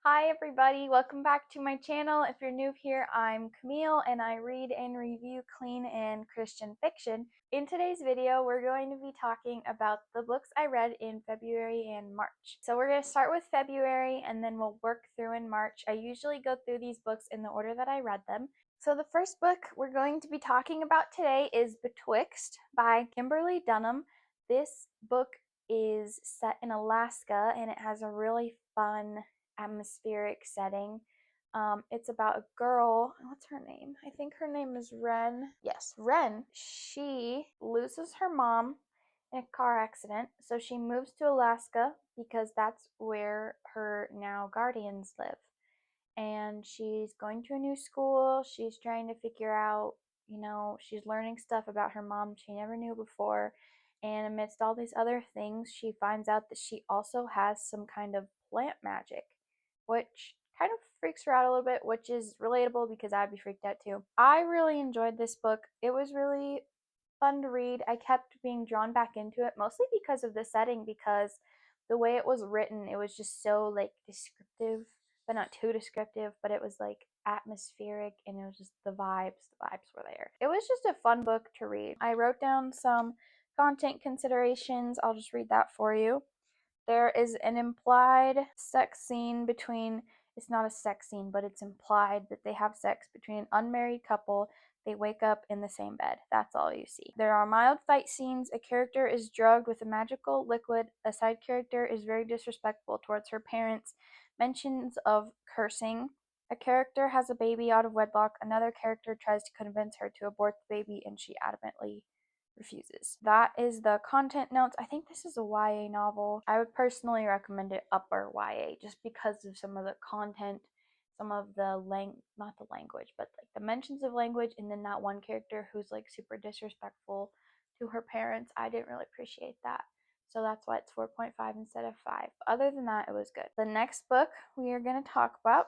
Hi everybody, welcome back to my channel. If you're new here, I'm Camille and I read and review clean and Christian fiction. In today's video, we're going to be talking about the books I read in February and March. So we're going to start with February and then we'll work through in March. I usually go through these books in the order that I read them. So the first book we're going to be talking about today is Betwixt by Kimberly Dunham. This book is set in Alaska and it has a really fun atmospheric setting. It's about a girl. What's her name? I think her name is Ren. Yes, Ren. She loses her mom in a car accident, so she moves to Alaska because that's where her now guardians live. And she's going to a new school. She's trying to figure out, she's learning stuff about her mom she never knew before. And amidst all these other things, she finds out that she also has some kind of plant magic, which kind of freaks her out a little bit, which is relatable because I'd be freaked out too. I really enjoyed this book. It was really fun to read. I kept being drawn back into it, mostly because of the setting, because the way it was written, it was just so like descriptive, but not too descriptive, but it was like atmospheric and it was just the vibes were there. It was just a fun book to read. I wrote down some content considerations. I'll just read that for you. There is an implied sex scene between, it's not a sex scene, but it's implied that they have sex between an unmarried couple. They wake up in the same bed. That's all you see. There are mild fight scenes. A character is drugged with a magical liquid. A side character is very disrespectful towards her parents. Mentions of cursing. A character has a baby out of wedlock. Another character tries to convince her to abort the baby and she adamantly refuses. That is the content notes. I think this is a YA novel. I would personally recommend it upper YA just because of some of the content, some of the not the language, but like the mentions of language, and then that one character who's like super disrespectful to her parents. I didn't really appreciate that. So that's why it's 4.5 instead of 5. Other than that, it was good. The next book we are going to talk about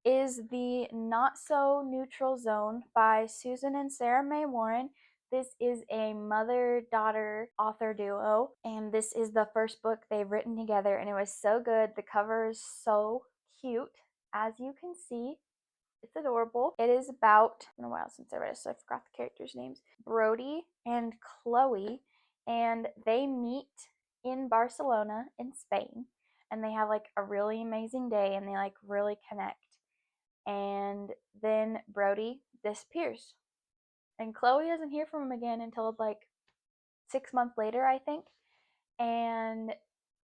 is The Not So Neutral Zone by Susan and Sarah May Warren. This is a mother-daughter author duo, and this is the first book they've written together, and it was so good. The cover is so cute. As you can see, it's adorable. It is about, it's been a while since I read it, so I forgot the characters' names, Brody and Chloe, and they meet in Barcelona in Spain, and they have like a really amazing day, and they like really connect. And then Brody disappears. And Chloe doesn't hear from him again until like 6 months later, I think. And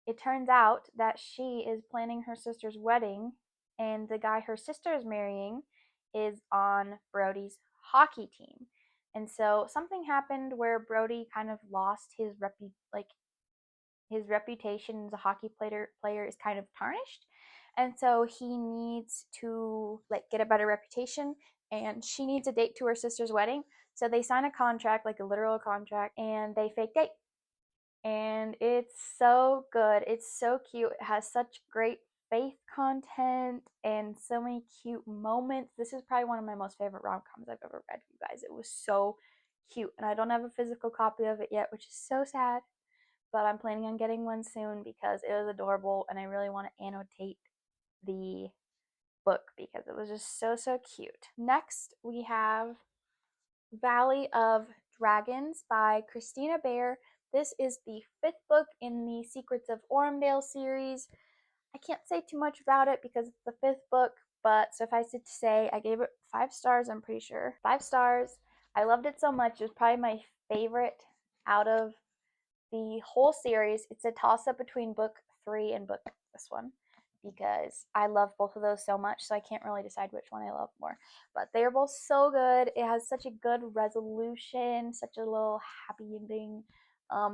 it turns out that she is planning her sister's wedding, and the guy her sister is marrying is on Brody's hockey team. And so something happened where Brody kind of lost his reputation as a hockey player is kind of tarnished, and so he needs to like get a better reputation, and she needs a date to her sister's wedding. So they sign a contract, like a literal contract, and they fake date. And it's so good. It's so cute. It has such great faith content and so many cute moments. This is probably one of my most favorite rom-coms I've ever read, you guys. It was so cute, and I don't have a physical copy of it yet, which is so sad, but I'm planning on getting one soon because it was adorable and I really want to annotate the book because it was just so cute. Next, we have Valley of Dragons by Christina Baehr. This is the 5th book in the Secrets of Ormdale series. I can't say too much about it because it's the 5th book, but suffice it to say, I gave it 5 stars, I'm pretty sure. 5 stars. I loved it so much. It was probably my favorite out of the whole series. It's a toss-up between book 3 and this one because I love both of those so much, so I can't really decide which one I love more. But they're both so good. It has such a good resolution, such a little happy ending.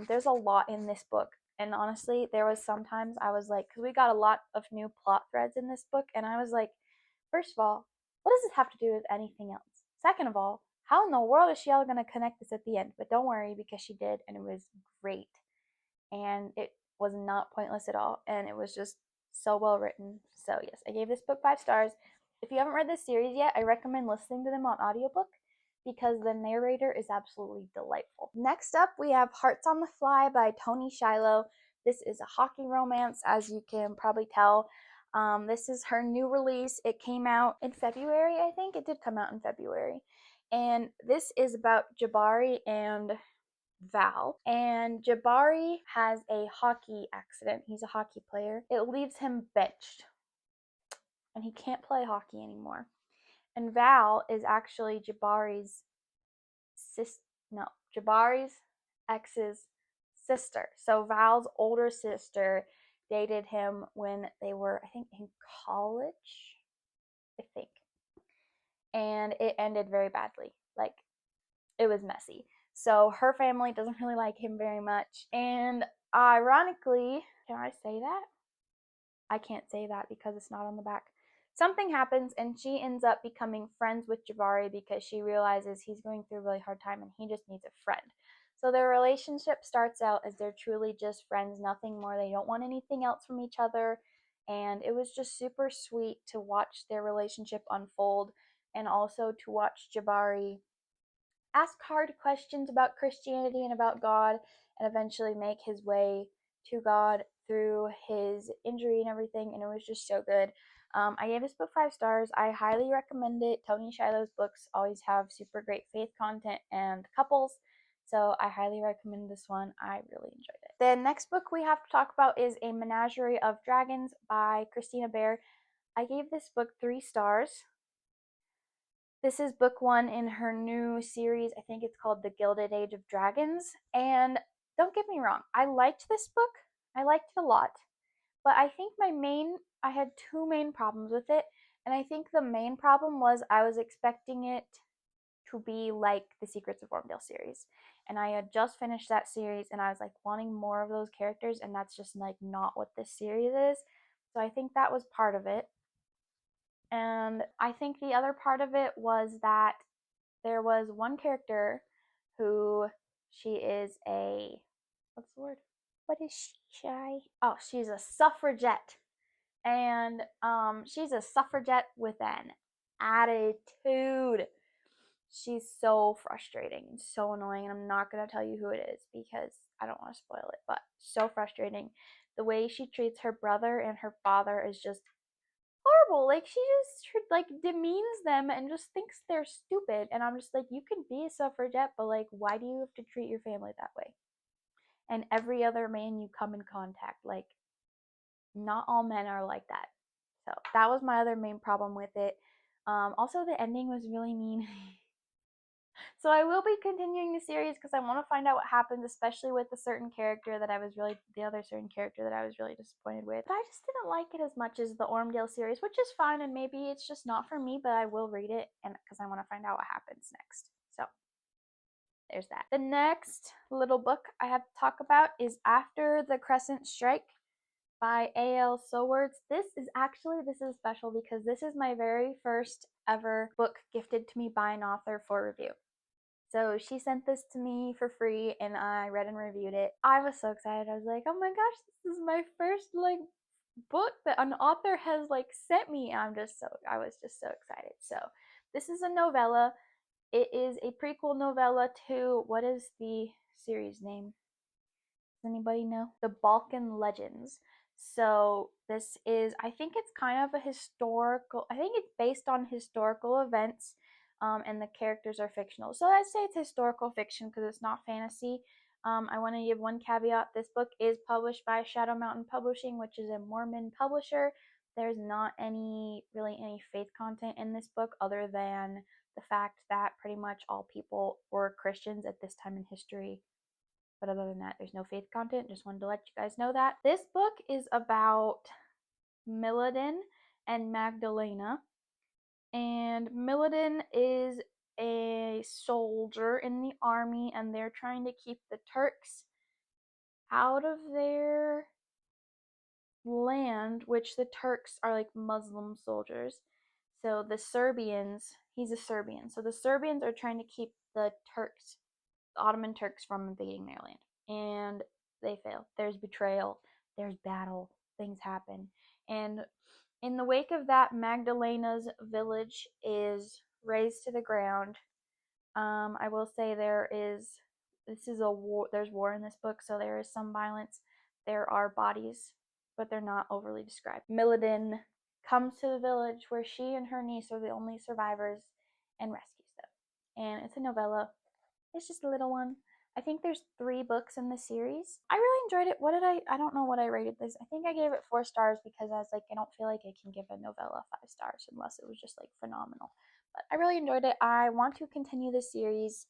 There's a lot in this book, and honestly, there was sometimes I was like, because we got a lot of new plot threads in this book, and I was like, first of all, what does this have to do with anything else? Second of all, how in the world is she all going to connect this at the end? But don't worry, because she did, and it was great. And it was not pointless at all, and it was just so well written. So yes, I gave this book 5 stars. If you haven't read this series yet, I recommend listening to them on audiobook because the narrator is absolutely delightful. Next up, we have Hearts on the Fly by Toni Shiloh. This is a hockey romance, as you can probably tell. This is her new release. It came out in February, I think. It did come out in February. And this is about Jabari and Val. And Jabari has a hockey accident. He's a hockey player. It leaves him benched. And he can't play hockey anymore. And Val is actually Jabari's Jabari's ex's sister. So Val's older sister dated him when they were, I think, in college. I think. And it ended very badly. Like, it was messy. So her family doesn't really like him very much. And ironically, can I say that? I can't say that because it's not on the back. Something happens and she ends up becoming friends with Jabari because she realizes he's going through a really hard time and he just needs a friend. So their relationship starts out as they're truly just friends, nothing more. They don't want anything else from each other. And it was just super sweet to watch their relationship unfold and also to watch Jabari ask hard questions about Christianity and about God and eventually make his way to God through his injury and everything, and it was just so good. I gave this book 5 stars. I highly recommend it. Toni Shiloh's books always have super great faith content and couples, so I highly recommend this one. I really enjoyed it. The next book we have to talk about is A Menagerie of Dragons by Christina Baehr. I gave this book 3 stars. This is book 1 in her new series. I think it's called The Gilded Age of Dragons. And don't get me wrong, I liked this book. I liked it a lot. But I think I had 2 main problems with it. And I think the main problem was I was expecting it to be like the Secrets of Wormdale series. And I had just finished that series and I was like wanting more of those characters, and that's just like not what this series is. So I think that was part of it. And I think the other part of it was that there was one character who she is what's the word? What is she, shy? Oh, she's a suffragette. And she's a suffragette with an attitude. She's so frustrating and so annoying, and I'm not going to tell you who it is because I don't want to spoil it, but so frustrating. The way she treats her brother and her father is just horrible. Like, she just like demeans them and just thinks they're stupid, and I'm just like, you can be a suffragette, but like, why do you have to treat your family that way? And every other man you come in contact, like, not all men are like that. So that was my other main problem with it. Also, the ending was really mean. So I will be continuing the series because I want to find out what happens, especially with the certain character that the other certain character that I was really disappointed with. But I just didn't like it as much as the Ormdale series, which is fine, and maybe it's just not for me, but I will read it and because I want to find out what happens next. So there's that. The next little book I have to talk about is After the Crescent Strike by A.L. Sowards. This is special because this is my very first ever book gifted to me by an author for review. So she sent this to me for free and I read and reviewed it. I was so excited. I was like, oh my gosh, this is my first like book that an author has like sent me. I was just so excited. So this is a novella. It is a prequel novella to, what is the series name? Does anybody know? The Balkan Legends. So this is, I think it's kind of a historical, I think it's based on historical events, and the characters are fictional. So I'd say it's historical fiction because it's not fantasy. I want to give one caveat. This book is published by Shadow Mountain Publishing, which is a Mormon publisher. There's not really any faith content in this book other than the fact that pretty much all people were Christians at this time in history. But other than that, there's no faith content. Just wanted to let you guys know that. This book is about Milladin and Magdalena. And Milladin is a soldier in the army, and they're trying to keep the Turks out of their land, which the Turks are like Muslim soldiers. So the Serbians, he's a Serbian. So the Serbians are trying to keep the Ottoman Turks from invading their land. And they fail. There's betrayal, there's battle, things happen. And in the wake of that, Magdalena's village is razed to the ground. I will say this is a war, there's war in this book, so there is some violence. There are bodies, but they're not overly described. Milladin comes to the village where she and her niece are the only survivors and rescues them. And it's a novella. It's just a little one. I think there's 3 books in the series. I really enjoyed it. I don't know what I rated this. I think I gave it 4 stars because I was like, I don't feel like I can give a novella 5 stars unless it was just like phenomenal. But I really enjoyed it. I want to continue this series.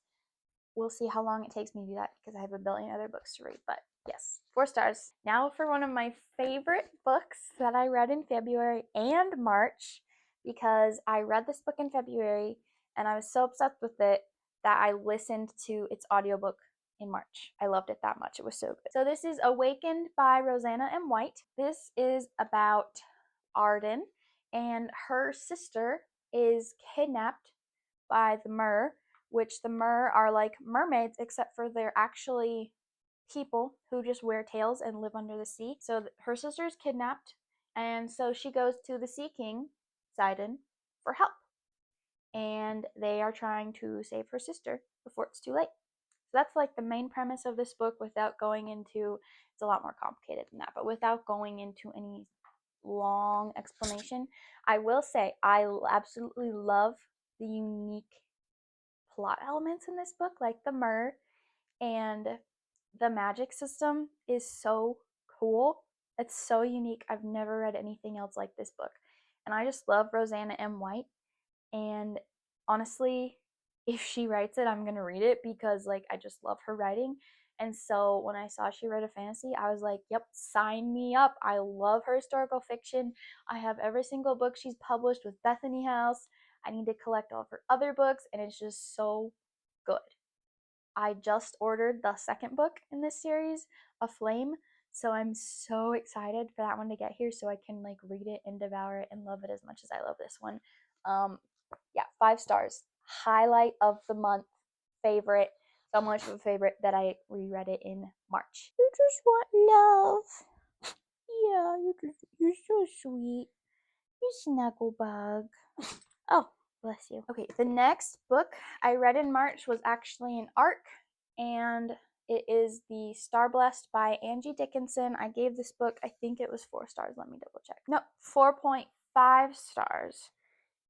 We'll see how long it takes me to do that because I have a billion other books to read. But yes, 4 stars. Now for one of my favorite books that I read in February and March, because I read this book in February and I was so obsessed with it that I listened to its audiobook in March. I loved it that much. It was so good. So this is Awakened by Roseanna M. White. This is about Arden, and her sister is kidnapped by the Mer, which the Mer are like mermaids, except for they're actually people who just wear tails and live under the sea. So her sister is kidnapped, and so she goes to the Sea King, Sidon, for help. And they are trying to save her sister before it's too late. So that's like the main premise of this book without going into, it's a lot more complicated than that, but without going into any long explanation. I will say I absolutely love the unique plot elements in this book, like the Mer, and the magic system is so cool. It's so unique. I've never read anything else like this book. And I just love Roseanna M. White. And honestly, if she writes it, I'm gonna read it because like I just love her writing. And so when I saw she wrote a fantasy, I was like, yep, sign me up. I love her historical fiction. I have every single book she's published with Bethany House. I need to collect all of her other books, and it's just so good. I just ordered the 2nd book in this series, Aflame, so I'm so excited for that one to get here so I can like read it and devour it and love it as much as I love this one. Yeah, 5 stars. Highlight of the month. Favorite. So much of a favorite that I reread it in March. You just want love. Yeah, you're so sweet. You snuggle bug. Oh, bless you. Okay, the next book I read in March was actually an arc, and it is The Star Blessed by Angie Dickinson. I gave this book, I think it was 4 stars. Let me double check. No, 4.5 stars.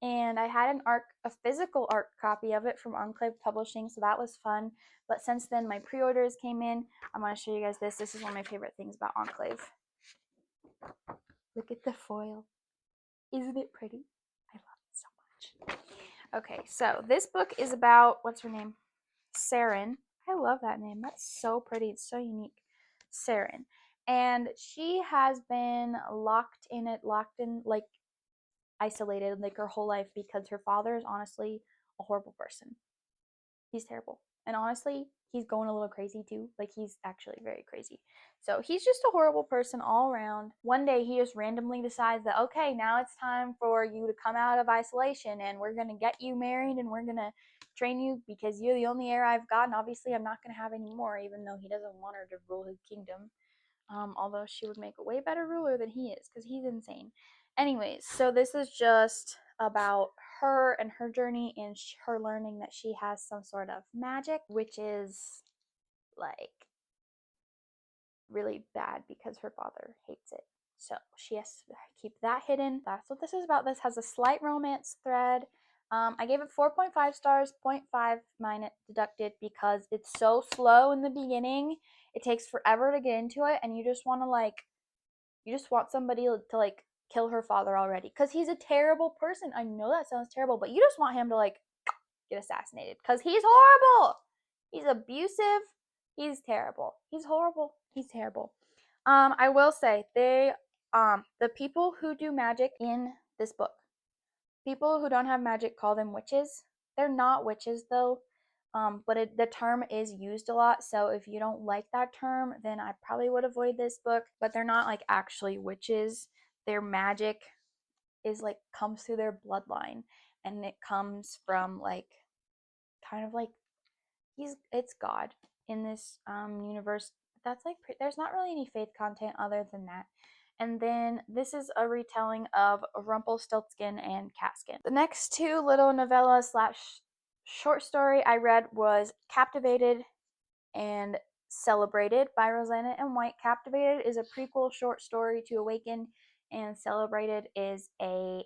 And I had a physical arc copy of it from Enclave Publishing, so that was fun. But since then, my pre-orders came in. I'm going to show you guys this. This is one of my favorite things about Enclave. Look at the foil. Isn't it pretty? I love it so much. Okay, so this book is about, what's her name? Saren. I love that name. That's so pretty. It's so unique. Saren. And she has been locked in, like, isolated like her whole life because her father is honestly a horrible person. He's terrible. And honestly, he's going a little crazy too. Like, he's actually very crazy. So he's just a horrible person all around. One day he just randomly decides that, okay, now it's time for you to come out of isolation and we're going to get you married and we're going to train you because you're the only heir I've got. And obviously I'm not going to have any more, even though he doesn't want her to rule his kingdom. Although she would make a way better ruler than he is because he's insane. Anyways, so this is just about her and her journey and her learning that she has some sort of magic, which is like really bad because her father hates it. So she has to keep that hidden. That's what this is about. This has a slight romance thread. I gave it 4.5 stars, 0.5 mine deducted because it's so slow in the beginning. It takes forever to get into it, and you just want somebody to like kill her father already because he's a terrible person. I know that sounds terrible, but you just want him to like get assassinated because he's horrible. He's abusive. He's terrible. He's horrible. He's terrible. I will say the people who do magic in this book, people who don't have magic call them witches. They're not witches though. But the term is used a lot, so if you don't like that term, then I probably would avoid this book. But they're not like actually witches. Their magic is like comes through their bloodline, and it comes from like kind of like it's God in this universe. That's like there's not really any faith content other than that. And then this is a retelling of Rumpelstiltskin and Catskin. The next 2 little novella / short story I read was Captivated and Celebrated by Roseanna and White. Captivated is a prequel short story to Awakened, and Celebrated is a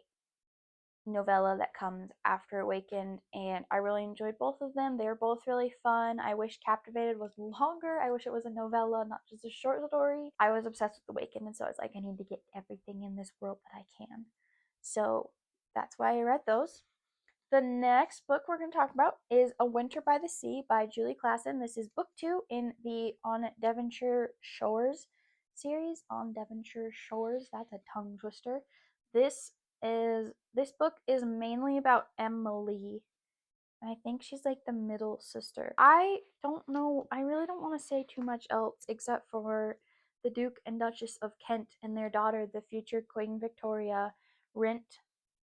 novella that comes after Awakened, and I really enjoyed both of them. They're both really fun. I wish Captivated was longer. I wish it was a novella, not just a short story. I was obsessed with Awakened, and so I was like, I need to get everything in this world that I can. So that's why I read those. The next book we're going to talk about is A Winter by the Sea by Julie Klassen. This is book 2 in the On Devonshire Shores series. On Devonshire Shores, that's a tongue twister. This book is mainly about Emily. I think she's like the middle sister. I don't know. I really don't want to say too much else except for the Duke and Duchess of Kent and their daughter, the future Queen Victoria, rent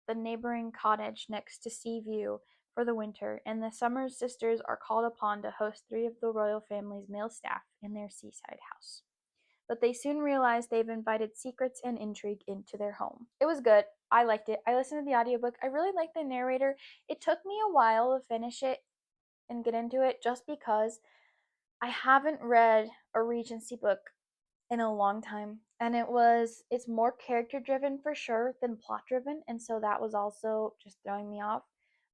the neighboring cottage next to Seaview for the winter, and the Summers sisters are called upon to host 3 of the royal family's male staff in their seaside house. But they soon realize they've invited secrets and intrigue into their home. It was good. I liked it. I listened to the audiobook. I really liked the narrator. It took me a while to finish it and get into it just because I haven't read a Regency book in a long time, and it's more character driven for sure than plot driven, and so that was also just throwing me off.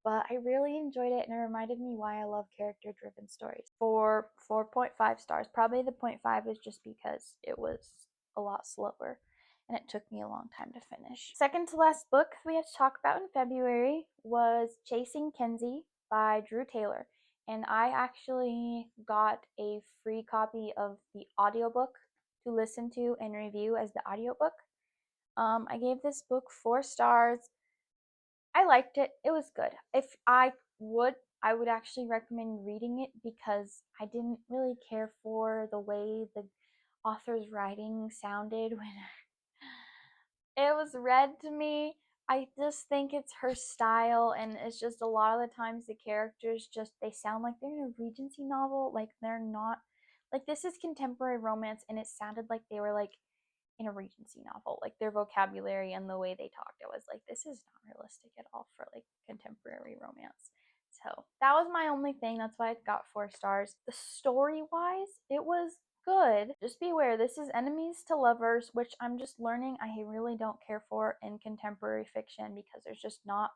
But I really enjoyed it, and it reminded me why I love character driven stories. For 4.5 stars, probably the 0.5 is just because it was a lot slower and it took me a long time to finish. Second to last book we have to talk about in February was Chasing Kensie by Drew Taylor, and I actually got a free copy of the audiobook to listen to and review as the audiobook. I gave this book 4 stars. I liked it. It was good. If I would actually recommend reading it because I didn't really care for the way the author's writing sounded when it was read to me. I just think it's her style, and it's just a lot of the times the characters they sound like they're in a Regency novel. Like they're not, like this is contemporary romance, and it sounded like they were like in a Regency novel. Like their vocabulary and the way they talked, I was like, this is not realistic at all for like contemporary romance. So that was my only thing. That's why I got 4 stars. The story wise, it was good. Just be aware, this is enemies to lovers, which I'm just learning I really don't care for in contemporary fiction because there's just not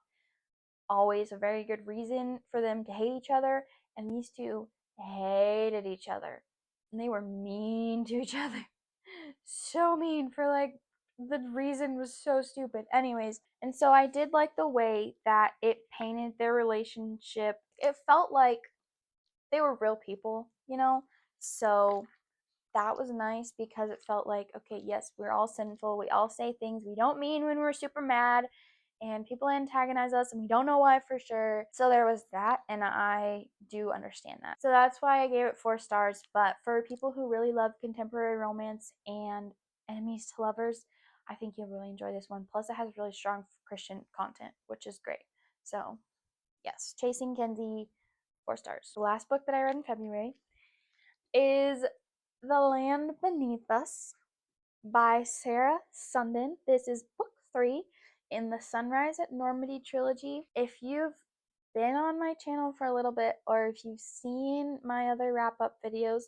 always a very good reason for them to hate each other, and these two hated each other and they were mean to each other. So mean, for like the reason was so stupid. Anyways, and so I did like the way that it painted their relationship. It felt like they were real people, you know? So that was nice because it felt like, okay, yes, we're all sinful. We all say things we don't mean when we're super mad, and people antagonize us and we don't know why for sure. So there was that, and I do understand that. So that's why I gave it 4 stars. But for people who really love contemporary romance and enemies to lovers, I think you'll really enjoy this one. Plus, it has really strong Christian content, which is great. So, yes, Chasing Kensie, 4 stars. The last book that I read in February is The Land Beneath Us by Sarah Sundin. This is book 3 in the Sunrise at Normandy trilogy. If you've been on my channel for a little bit, or if you've seen my other wrap-up videos,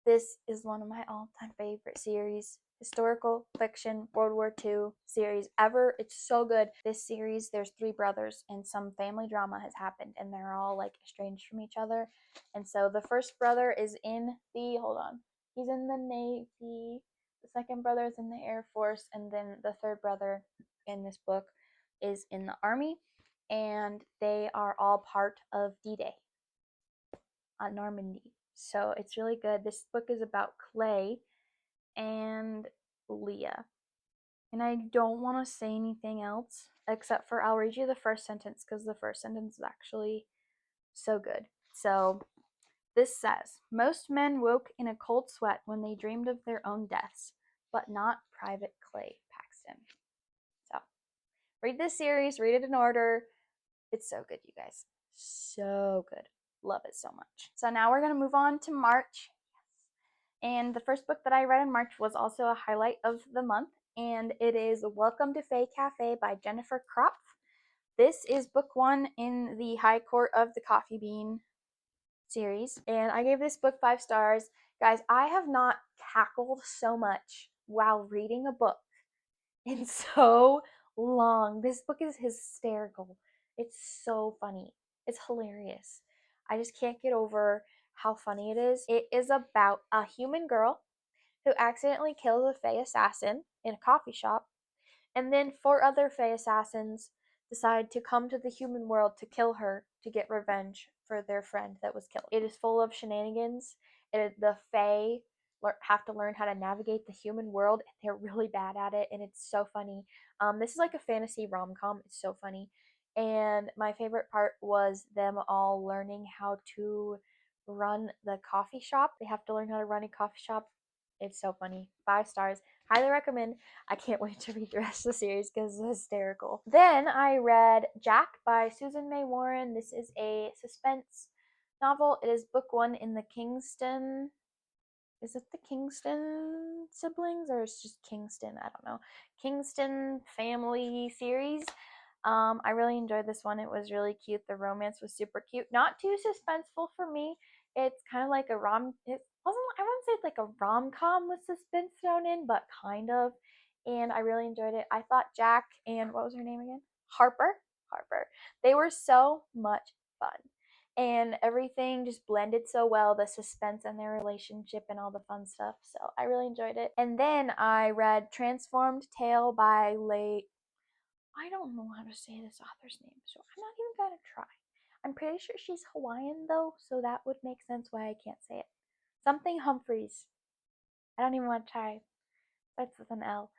this is one of my all-time favorite series. Historical fiction World War II series ever. It's so good. This series, there's 3 brothers and some family drama has happened and they're all like estranged from each other. And so the first brother is in the, he's in the Navy. The second brother is in the Air Force, and then the third brother in this book is in the Army, and they are all part of D-Day on Normandy. So it's really good. This book is about Clay and Leah. And I don't want to say anything else except for I'll read you the first sentence because the first sentence is actually so good. So this says, most men woke in a cold sweat when they dreamed of their own deaths, but not Private Clay Paxton. So read this series, read it in order. It's so good, you guys. So good. Love it so much. So now we're going to move on to March. And the first book that I read in March was also a highlight of the month, and it is Welcome to Fae Cafe by Jennifer Kropf. This is book 1 in the High Court of the Coffee Bean series, and I gave this book 5 stars Guys, I have not cackled so much while reading a book in so long. This book is hysterical. It's so funny. It's hilarious. I just can't get over how funny it is. It is about a human girl who accidentally kills a Fae assassin in a coffee shop, and then four other Fae assassins decide to come to the human world to kill her to get revenge for their friend that was killed. It is full of shenanigans. The Fae have to learn how to navigate the human world. They're really bad at it, and it's so funny. This is like a fantasy rom-com. It's so funny. And my favorite part was them all learning how to run the coffee shop. They have to learn how to run a coffee shop. It's so funny. 5 stars. Highly recommend. I can't wait to read the rest of the series because it's hysterical. Then I read Jack by Susan May Warren. This is a suspense novel. It is book 1 in the Kingston. Is it the Kingston siblings or it's just Kingston? I don't know. Kingston family series. I really enjoyed this one. It was really cute. The romance was super cute. Not too suspenseful for me. It's kind of like a it wasn't, I wouldn't say it's like a rom-com with suspense thrown in, but kind of. And I really enjoyed it. I thought Jack and what was her name again? Harper. They were so much fun. And everything just blended so well, the suspense and their relationship and all the fun stuff. So I really enjoyed it. And then I read Transformed Tale by I don't know how to say this author's name, so I'm not even gonna try. I'm pretty sure she's Hawaiian though, so that would make sense why I can't say it. Something Humpherys. I don't even want to try. That's with an L.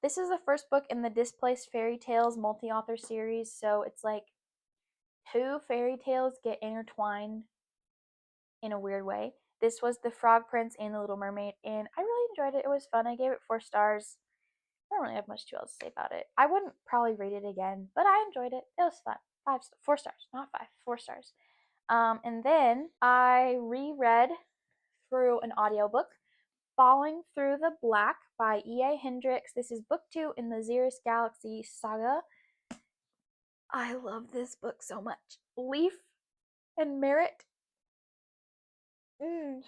This is the first book in the Displaced Fairy Tales multi-author series, so it's like 2 fairy tales get intertwined in a weird way. This was The Frog Prince and The Little Mermaid, and I really enjoyed it. It was fun. I gave it 4 stars. I don't really have much else to say about it. I wouldn't probably read it again, but I enjoyed it. It was fun. 4 stars, not 5, 4 stars. And then I reread through an audiobook, Falling Through the Black by E.A. Hendricks. This is book 2 in the Xeris Galaxy saga. I love this book so much. Leaf and Merit.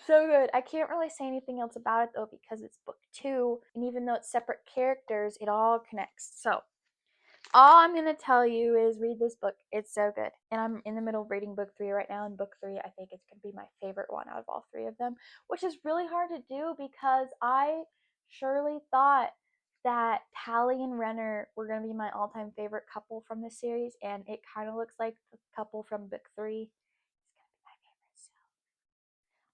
So good. I can't really say anything else about it though because it's book 2, and even though it's separate characters, it all connects. So all I'm going to tell you is read this book. It's so good. And I'm in the middle of reading book 3 right now. And book 3, I think it's going to be my favorite one out of all 3 of them, which is really hard to do because I surely thought that Tally and Renner were going to be my all-time favorite couple from this series. And it kind of looks like the couple from book 3 is going to be my favorite. So.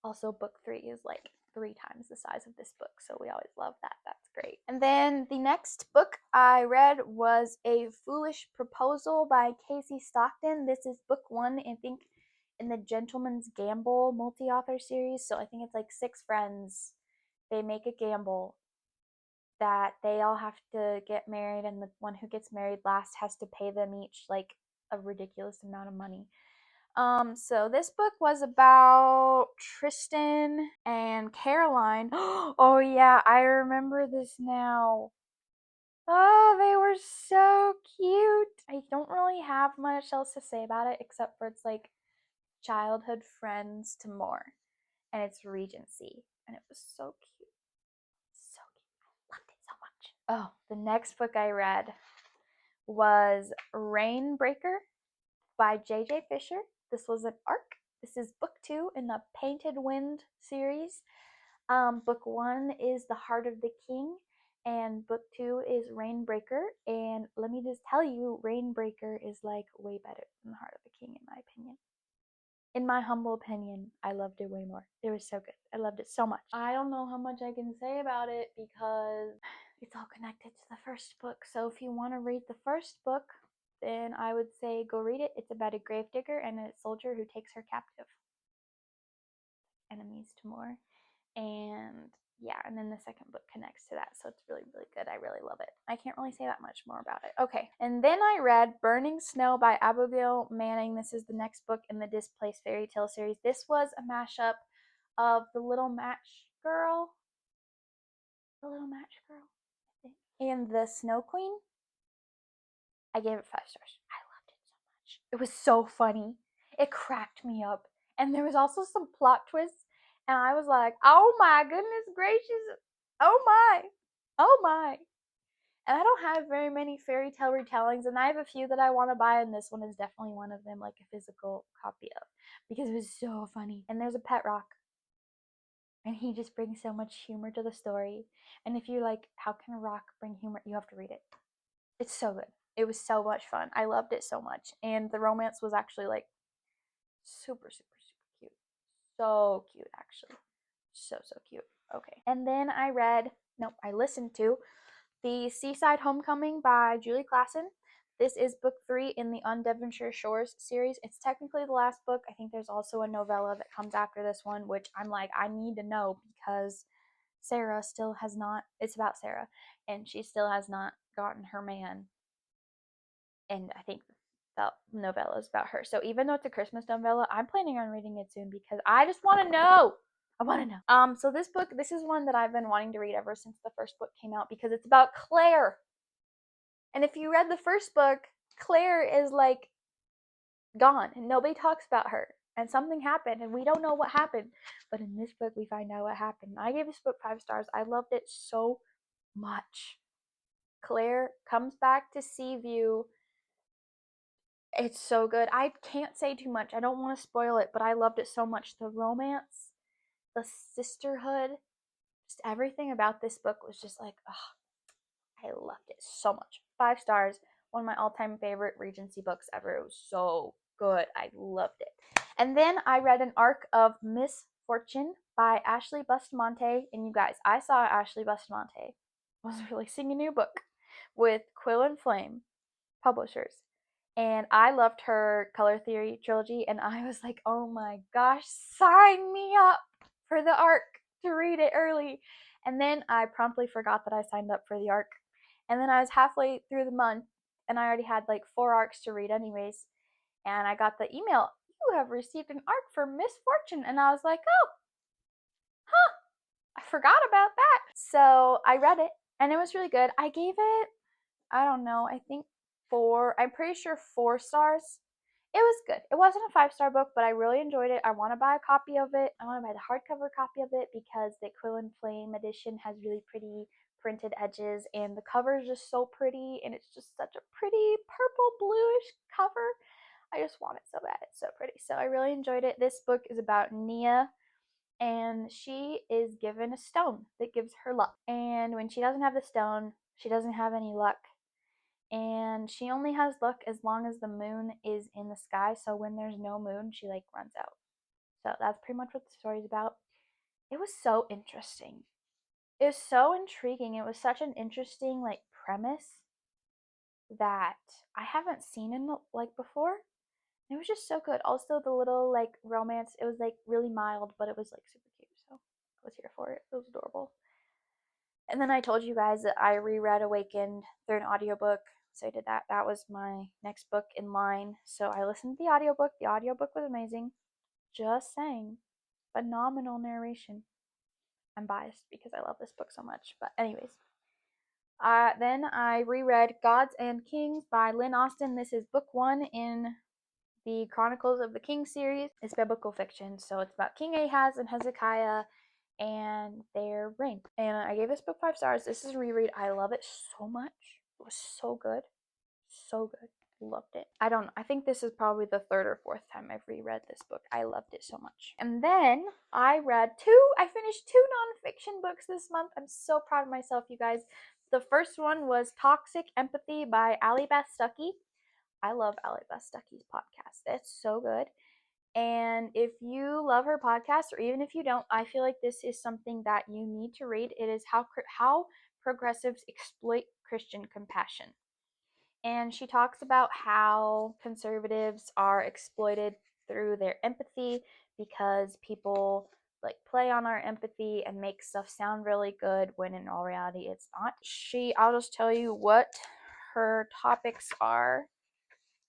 Also, book 3 is like 3 times the size of this book, so we always love that. That's great. And then the next book I read was A Foolish Proposal by Kasey Stockton. This is book 1, I think, in the Gentleman's Gamble multi-author series. So I think it's like 6 friends. They make a gamble that they all have to get married, and the one who gets married last has to pay them each like a ridiculous amount of money. So this book was about Tristan and Caroline. Oh yeah, I remember this now. Oh, they were so cute. I don't really have much else to say about it except for it's like childhood friends to more. And it's Regency. And it was so cute. So cute. I loved it so much. Oh, the next book I read was Rainbreaker by J.J. Fischer. This was an arc. This is book 2 in the Painted Wind series. Book 1 is The Heart of the King, and book 2 is Rainbreaker. And let me just tell you, Rainbreaker is like way better than The Heart of the King, in my opinion. In my humble opinion, I loved it way more. It was so good. I loved it so much. I don't know how much I can say about it because it's all connected to the first book. So if you want to read the first book, then I would say go read it. It's about a gravedigger and a soldier who takes her captive. Enemies to more. And yeah, and then the second book connects to that, so it's really, really good. I really love it. I can't really say that much more about it. Okay, and then I read Burning Snow by Abigail Manning. This is the next book in the Displaced Fairy Tale series. This was a mashup of The Little Match Girl, I think, and The Snow Queen. I gave it 5 stars. I loved it so much. It was so funny. It cracked me up. And there was also some plot twists. And I was like, oh my goodness gracious, oh my, oh my. And I don't have very many fairy tale retellings, and I have a few that I want to buy, and this one is definitely one of them, like a physical copy of, because it was so funny. And there's a pet rock, and he just brings so much humor to the story. And if you're like, how can a rock bring humor? You have to read it. It's so good. It was so much fun. I loved it so much. And the romance was actually like super, super, super cute. So cute, actually. So, so cute. Okay. And then I listened to The Seaside Homecoming by Julie Klassen. This is book 3 in the On Devonshire Shores series. It's technically the last book. I think there's also a novella that comes after this one, which I'm like, I need to know because Sarah still has not, it's about Sarah, and she still has not gotten her man. And I think the novella is about her. So even though it's a Christmas novella, I'm planning on reading it soon because I just want to know. I want to know. So this is one that I've been wanting to read ever since the first book came out because it's about Claire. And if you read the first book, Claire is like gone and nobody talks about her. And something happened and we don't know what happened. But in this book, we find out what happened. I gave this book 5 stars. I loved it so much. Claire comes back to Seaview. It's so good. I can't say too much. I don't want to spoil it, but I loved it so much. The romance, the sisterhood, just everything about this book was just like, oh, I loved it so much. 5 stars. One of my all-time favorite Regency books ever. It was so good. I loved it. And then I read an arc of Miss Fortune by Ashley Bustamante. And you guys, I saw Ashley Bustamante was releasing a new book with Quill and Flame Publishers. And I loved her Color Theory trilogy. And I was like, oh my gosh, sign me up for the arc to read it early. And then I promptly forgot that I signed up for the arc. And then I was halfway through the month and I already had like 4 arcs to read anyways. And I got the email, you have received an arc for Miss Fortune. And I was like, oh, huh, I forgot about that. So I read it and it was really good. I gave it, I don't know, I think 4, I'm pretty sure 4 stars. It was good. It wasn't a 5-star book, but I really enjoyed it. I want to buy a copy of it. I want to buy the hardcover copy of it because the Quill and Flame edition has really pretty printed edges and the cover is just so pretty and it's just such a pretty purple bluish cover. I just want it so bad. It's so pretty. So I really enjoyed it. This book is about Nia and she is given a stone that gives her luck. And when she doesn't have the stone, she doesn't have any luck. And she only has luck as long as the moon is in the sky. So when there's no moon, she like runs out. So that's pretty much what the story's about. It was so interesting. It was so intriguing. It was such an interesting like premise that I haven't seen in like before. It was just so good. Also the little like romance, it was like really mild, but it was like super cute. So I was here for it. It was adorable. And then I told you guys that I reread Awakened through an audiobook. So I did that. That was my next book in line. So I listened to the audiobook. The audiobook was amazing. Just saying. Phenomenal narration. I'm biased because I love this book so much. But anyways. Then I reread Gods and Kings by Lynn Austen. This is book 1 in the Chronicles of the King series. It's biblical fiction. So it's about King Ahaz and Hezekiah and their reign. And I gave this book 5 stars. This is a reread. I love it so much. It was so good. So good. Loved it. I think this is probably the 3rd or 4th time I've reread this book. I loved it so much. And then I finished 2 nonfiction books this month. I'm so proud of myself, you guys. The first one was Toxic Empathy by Allie Beth Stuckey. I love Allie Beth Stuckey's podcast. It's so good. And if you love her podcast, or even if you don't, I feel like this is something that you need to read. It is How Progressives Exploit Christian Compassion. And she talks about how conservatives are exploited through their empathy because people like play on our empathy and make stuff sound really good when in all reality it's not. I'll just tell you what her topics are.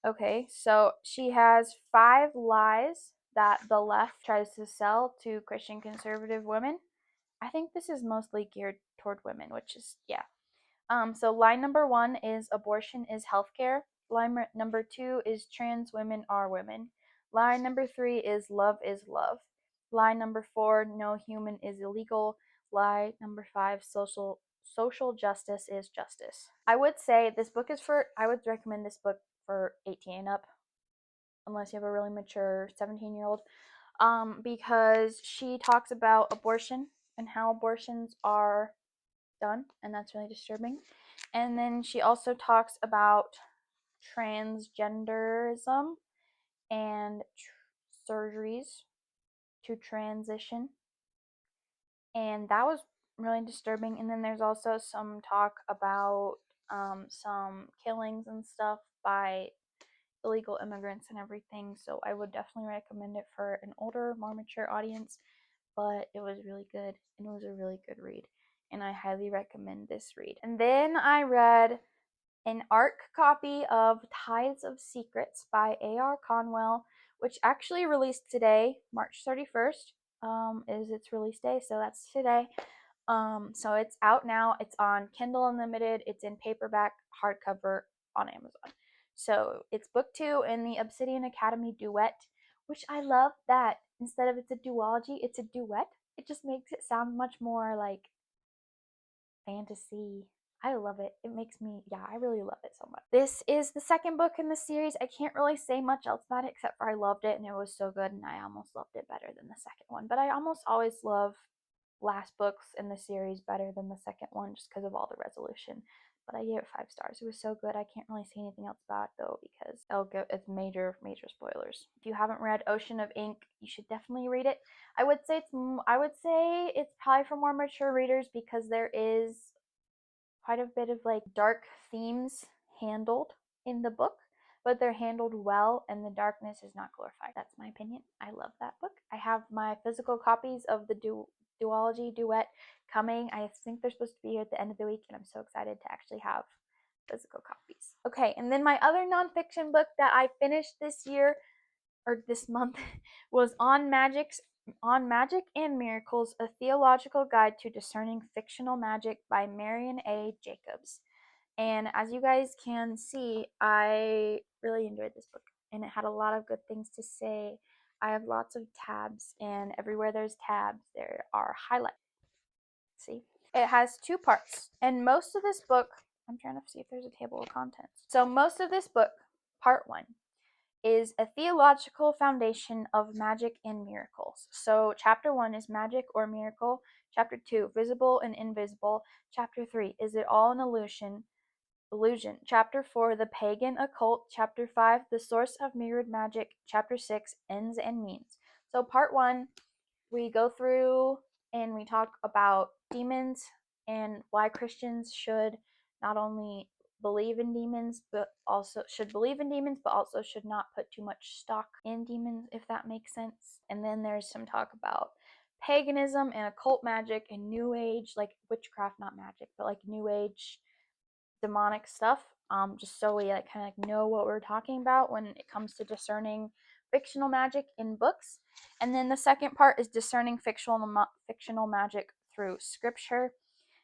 Okay, so she has 5 lies that the left tries to sell to Christian conservative women. I think this is mostly geared toward women, which is, yeah. So lie number 1 is abortion is healthcare. Lie number 2 is trans women are women. Lie number 3 is love is love. Lie number 4, no human is illegal. Lie number 5, social justice is justice. I would say this book is I would recommend this book for 18 and up, unless you have a really mature 17-year-old, because she talks about abortion and how abortions are done, and that's really disturbing. And then she also talks about transgenderism and surgeries to transition, and that was really disturbing. And then there's also some talk about some killings and stuff by illegal immigrants and everything, so I would definitely recommend it for an older, more mature audience. But it was really good, and it was a really good read, and I highly recommend this read. And then I read an ARC copy of Tides of Secrets by A.R. Conwell, which actually released today, March 31st, is its release day, so that's today. So it's out now. It's on Kindle Unlimited. It's in paperback, hardcover on Amazon. So it's book 2 in the Obsidian Academy duet, which I love that instead of it's a duology, it's a duet. It just makes it sound much more like fantasy. I love it. It makes me, yeah, I really love it so much. This is the second book in the series. I can't really say much else about it except for I loved it and it was so good, and I almost loved it better than the second one. But I almost always love last books in the series better than the second one just because of all the resolution. But I gave it 5 stars. It was so good. I can't really say anything else about it though because it's major spoilers. If you haven't read Ocean of Ink, you should definitely read it. I would say it's probably for more mature readers because there is quite a bit of like dark themes handled in the book, but they're handled well and the darkness is not glorified. That's my opinion. I love that book. I have my physical copies of the duology duet coming. I think they're supposed to be here at the end of the week, and I'm so excited to actually have physical copies. Okay, and then my other nonfiction book that I finished this year or this month was On Magic and Miracles, A Theological Guide to Discerning Fictional Magic by Marion A. Jacobs. And as you guys can see, I really enjoyed this book, and it had a lot of good things to say. I have lots of tabs, and everywhere there's tabs, there are highlights. See? It has 2 parts, and most of this book, I'm trying to see if there's a table of contents. So most of this book, part 1, is a theological foundation of magic and miracles. So chapter 1 is magic or miracle. Chapter 2, visible and invisible. Chapter 3, is it all an illusion? Chapter 4, the pagan occult. Chapter 5, the source of mirrored magic. Chapter 6, ends and means. So part 1, we go through and we talk about demons and why Christians should not only believe in demons but also should not put too much stock in demons, if that makes sense. And then there's some talk about paganism and occult magic and new age, like witchcraft, not magic, but like new age demonic stuff, just so we like kind of like know what we're talking about when it comes to discerning fictional magic in books. And then the second part is discerning fictional magic through scripture,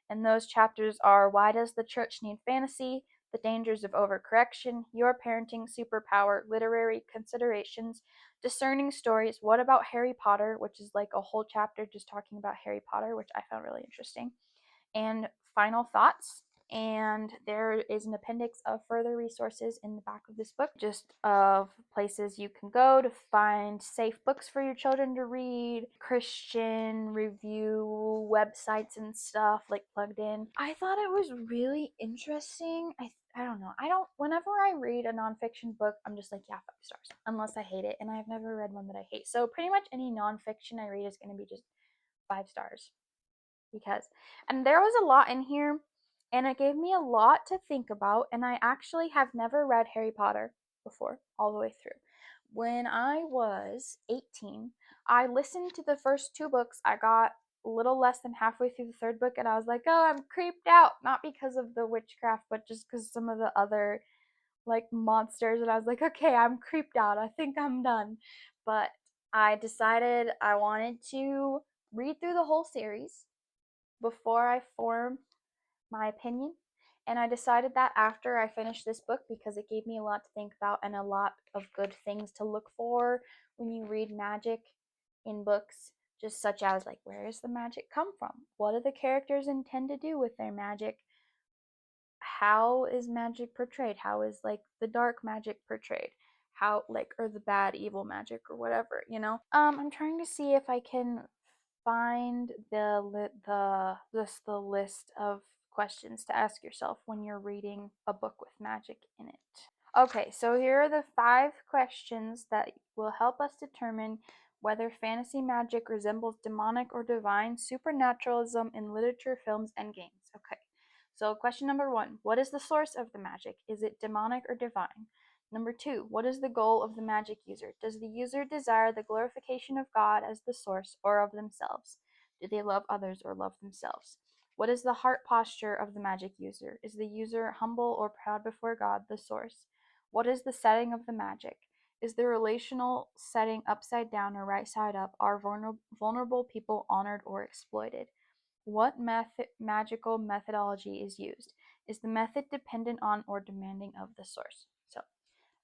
and those chapters are why does the church need fantasy, the dangers of overcorrection, your parenting superpower, literary considerations, discerning stories, what about Harry Potter, which is like a whole chapter just talking about Harry Potter, which I found really interesting, and final thoughts. And there is an appendix of further resources in the back of this book, just of places you can go to find safe books for your children to read, Christian review websites and stuff like plugged in. I thought it was really interesting. I don't know. Whenever I read a nonfiction book, I'm just like, yeah, 5 stars, unless I hate it. And I've never read one that I hate. So pretty much any nonfiction I read is going to be just 5 stars. And there was a lot in here, and it gave me a lot to think about, and I actually have never read Harry Potter before all the way through. When I was 18, I listened to the first 2 books. I got a little less than halfway through the 3rd book, and I was like, oh, I'm creeped out, not because of the witchcraft, but just because some of the other like monsters, and I was like, okay, I'm creeped out, I think I'm done. But I decided I wanted to read through the whole series before I form my opinion. And I decided that after I finished this book because it gave me a lot to think about and a lot of good things to look for when you read magic in books. just such as like, where does the magic come from? What do the characters intend to do with their magic? How is magic portrayed? How is like the dark magic portrayed? How like, or the bad evil magic or whatever, you know? I'm trying to see if I can find the list of questions to ask yourself when you're reading a book with magic in it. Okay, so here are the 5 questions that will help us determine whether fantasy magic resembles demonic or divine supernaturalism in literature, films, and games. Okay, so question number 1, what is the source of the magic? Is it demonic or divine? Number 2, what is the goal of the magic user? Does the user desire the glorification of God as the source or of themselves? Do they love others or love themselves? What is the heart posture of the magic user? Is the user humble or proud before God, the source? What is the setting of the magic? Is the relational setting upside down or right side up? Are vulnerable people honored or exploited? What magical methodology is used? Is the method dependent on or demanding of the source? So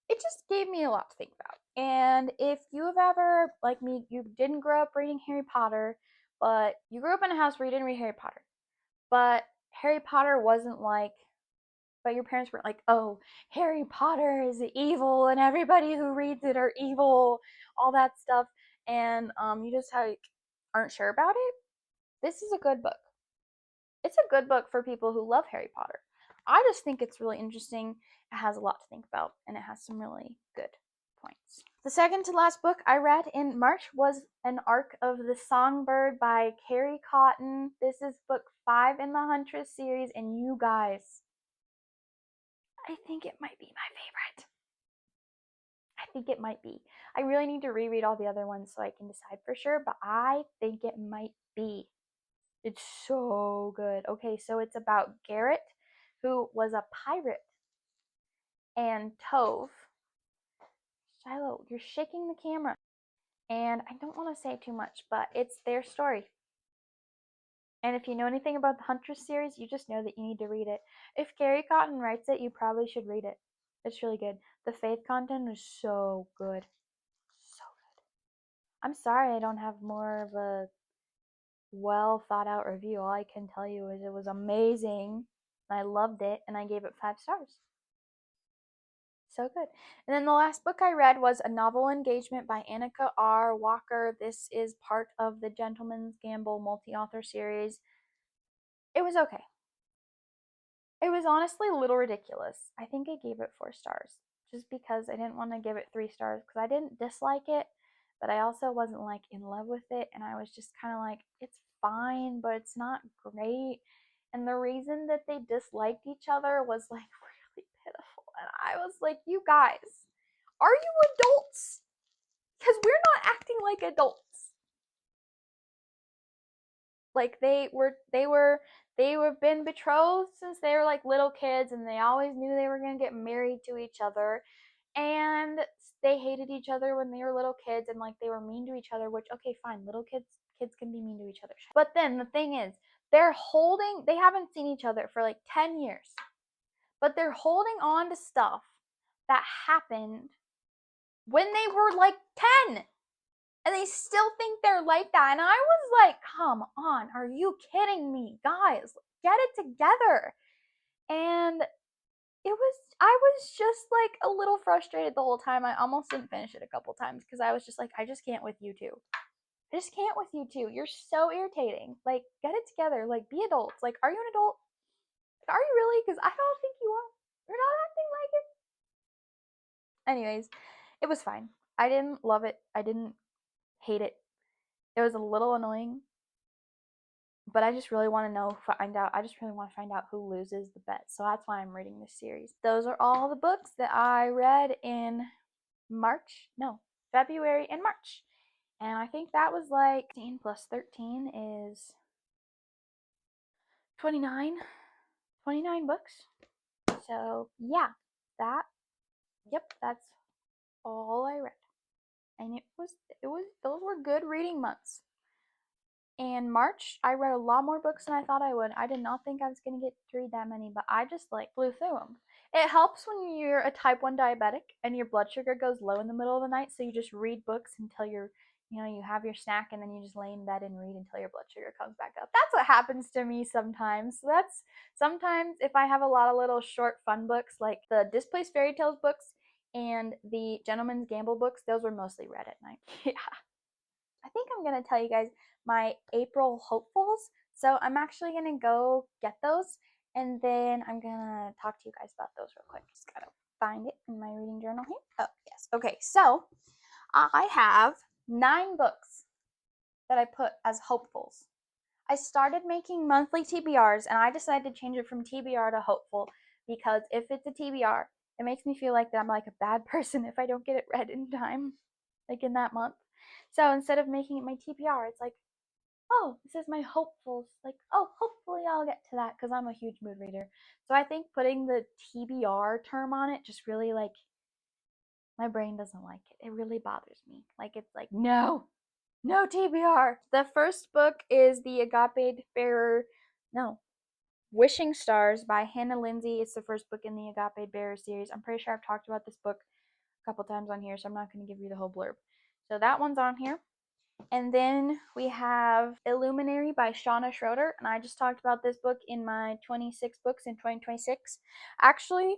it just gave me a lot to think about. And if you have ever, like me, you didn't grow up reading Harry Potter, but you grew up in a house where you didn't read Harry Potter, but Harry Potter wasn't like, but your parents weren't like, oh, Harry Potter is evil and everybody who reads it are evil, all that stuff, and you just like aren't sure about it, this is a good book. It's a good book for people who love Harry Potter. I just think it's really interesting. It has a lot to think about, and it has some really good points. The second to last book I read in March was an arc of The Songbird by Carrie Cotton. This is book 5 in the Huntress series, and you guys, I think it might be my favorite. I think it might be. I really need to reread all the other ones so I can decide for sure, but I think it might be. It's so good. Okay, so it's about Garrett, who was a pirate, and Tove. Shiloh, you're shaking the camera. And I don't want to say too much, but it's their story. And if you know anything about the Huntress series, you just know that you need to read it. If Carrie Cotton writes it, you probably should read it. It's really good. The faith content is so good. So good. I'm sorry I don't have more of a well thought out review. All I can tell you is it was amazing. I loved it, and I gave it 5 stars. So good. And then the last book I read was A Novel Engagement by Annika R. Walker. This is part of the Gentleman's Gamble multi-author series. It was okay. It was honestly a little ridiculous. I think I gave it 4 stars just because I didn't want to give it 3 stars because I didn't dislike it, but I also wasn't like in love with it, and I was just kind of like, it's fine, but it's not great. And the reason that they disliked each other was like really pitiful, and I was like, you guys, are you adults? Because we're not acting like adults. Like they've been betrothed since they were like little kids, and they always knew they were going to get married to each other, and they hated each other when they were little kids, and like they were mean to each other, which, okay, fine, little kids can be mean to each other, but then the thing is, they haven't seen each other for like 10 years, but they're holding on to stuff that happened when they were like 10, and they still think they're like that. And I was like, come on, are you kidding me? Guys, get it together. And I was just like a little frustrated the whole time. I almost didn't finish it a couple times because I was just like, I just can't with you two. I just can't with you two. You're so irritating. Like, get it together. Like, be adults. Like, are you an adult? Like, are you really? Because I don't think you are. You're not acting like it. Anyways, it was fine. I didn't love it. I didn't hate it. It was a little annoying, but I just really want to find out who loses the bet. So that's why I'm reading this series. Those are all the books that I read in February and March. And I think that was like 13 plus 13 is 29 books. So yeah, that's all I read. And those were good reading months. In March, I read a lot more books than I thought I would. I did not think I was going to get to read that many, but I just like flew through them. It helps when you're a type 1 diabetic and your blood sugar goes low in the middle of the night, so you just read books until You know, you have your snack and then you just lay in bed and read until your blood sugar comes back up. That's what happens to me sometimes. So that's sometimes if I have a lot of little short fun books like the Displaced Fairy Tales books and the Gentleman's Gamble books, those were mostly read at night. Yeah. I think I'm going to tell you guys my April hopefuls. So I'm actually going to go get those and then I'm going to talk to you guys about those real quick. Just got to find it in my reading journal here. Oh, yes. Okay, so I have 9 books that I put as hopefuls. I started making monthly TBRs and I decided to change it from TBR to hopeful because if it's a TBR, it makes me feel like that I'm like a bad person if I don't get it read in time, like in that month. So instead of making it my TBR, it's like, oh, this is my hopefuls. Like, oh, hopefully I'll get to that because I'm a huge mood reader. So I think putting the TBR term on it just really like, my brain doesn't like it. It really bothers me. Like, it's like, no TBR. The first book is the Agape Bearer, no, Wishing Stars by Hannah Lindsay. It's the first book in the Agape Bearer series. I'm pretty sure I've talked about this book a couple times on here, so I'm not going to give you the whole blurb. So that one's on here. And then we have Illuminary by Shauna Schroeder, and I just talked about this book in my 26 books in 2026. Actually,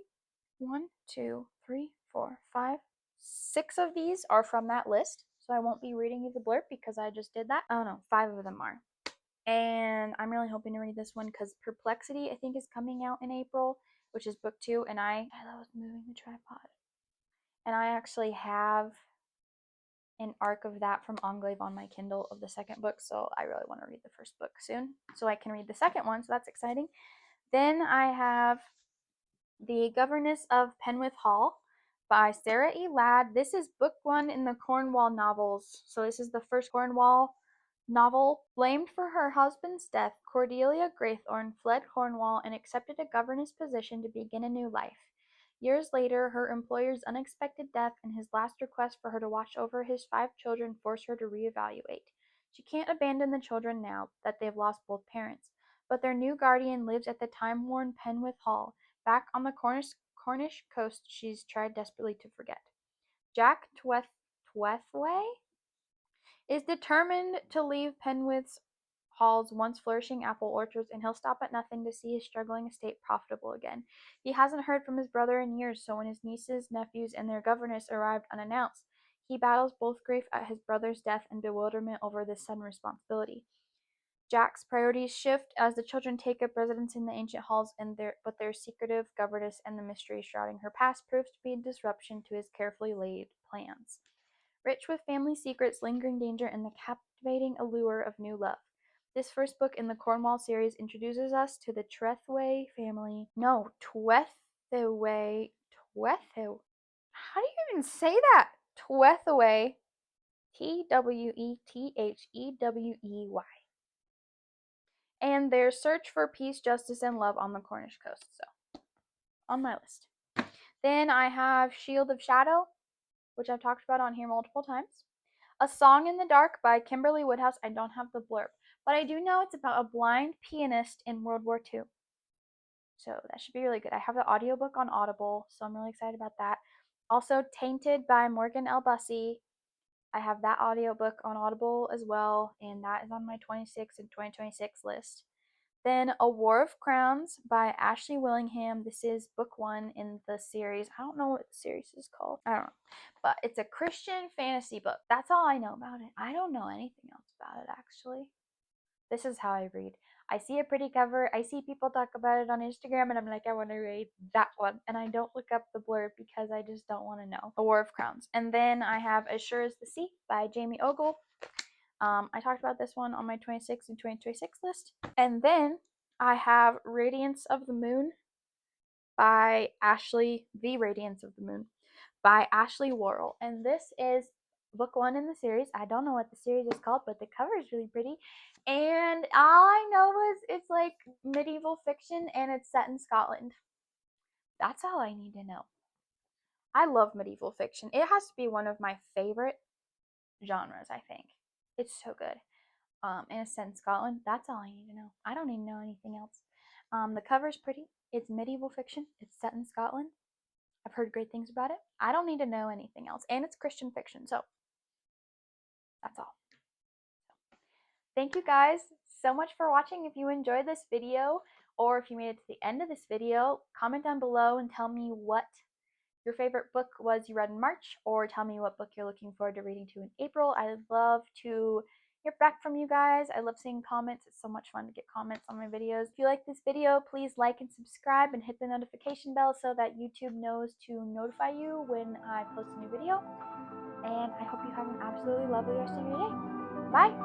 1, 2, 3, 4, 5, 6 of these are from that list, so I won't be reading you the blurb because I just did that. Oh no, 5 of them are. And I'm really hoping to read this one because Perplexity, I think, is coming out in April, which is book 2, and I was moving the tripod. And I actually have an arc of that from Enclave on my Kindle of the second book, so I really want to read the first book soon so I can read the second one, so that's exciting. Then I have The Governess of Penwith Hall by Sarah E. Ladd. This is book 1 in the Cornwall novels, so this is the first Cornwall novel. Blamed for her husband's death, Cordelia Graythorne fled Cornwall and accepted a governess position to begin a new life. Years later, her employer's unexpected death and his last request for her to watch over his 5 children force her to reevaluate. She can't abandon the children now that they've lost both parents, but their new guardian lives at the time-worn Penwith Hall, back on the Cornish coast she's tried desperately to forget. Jack Twethway is determined to leave Penwith Hall's once flourishing apple orchards, and he'll stop at nothing to see his struggling estate profitable again. He hasn't heard from his brother in years, so when his nieces, nephews, and their governess arrived unannounced, he battles both grief at his brother's death and bewilderment over this sudden responsibility. Jack's priorities shift as the children take up residence in the ancient halls, but their secretive governess and the mystery shrouding her past proves to be a disruption to his carefully laid plans. Rich with family secrets, lingering danger, and the captivating allure of new love. This first book in the Cornwall series introduces us to the Twethway family. No, Twethway. How do you even say that? Twethway. Twethewey. And their search for peace, justice, and love on the Cornish coast. So, on my list. Then I have Shield of Shadow, which I've talked about on here multiple times. A Song in the Dark by Kimberly Woodhouse. I don't have the blurb, but I do know it's about a blind pianist in World War II. So that should be really good. I have the audiobook on Audible, so I'm really excited about that. Also, Tainted by Morgan L. Bussey. I have that audiobook on Audible as well, and that is on my 26 and 2026 list. Then A War of Crowns by Ashley Willingham. This is book 1 in the series. I don't know what the series is called. I don't know. But it's a Christian fantasy book. That's all I know about it. I don't know anything else about it, actually. This is how I read. I see a pretty cover. I see people talk about it on Instagram, and I'm like, I want to read that one. And I don't look up the blurb because I just don't want to know. A War of Crowns. And then I have As Sure as the Sea by Jamie Ogle. I talked about this one on my 26 and 2026 list. And then I have Radiance of the Moon by Ashley, The Radiance of the Moon by Ashley Worrell. And this is book 1 in the series. I don't know what the series is called, but the cover is really pretty. And all I know is it's like medieval fiction and it's set in Scotland. That's all I need to know. I love medieval fiction. It has to be one of my favorite genres, I think. It's so good. And it's set in Scotland. That's all I need to know. I don't need to know anything else. The cover's pretty. It's medieval fiction. It's set in Scotland. I've heard great things about it. I don't need to know anything else. And it's Christian fiction, so That's all. Thank you guys so much for watching. If you enjoyed this video, or if you made it to the end of this video, comment down below and tell me what your favorite book was you read in March, or tell me what book you're looking forward to reading to in April. I'd love to hear back from you guys. I love seeing comments. It's so much fun to get comments on my videos. If you like this video, please like and subscribe and hit the notification bell so that YouTube knows to notify you when I post a new video. And I hope you have an absolutely lovely rest of your day. Bye!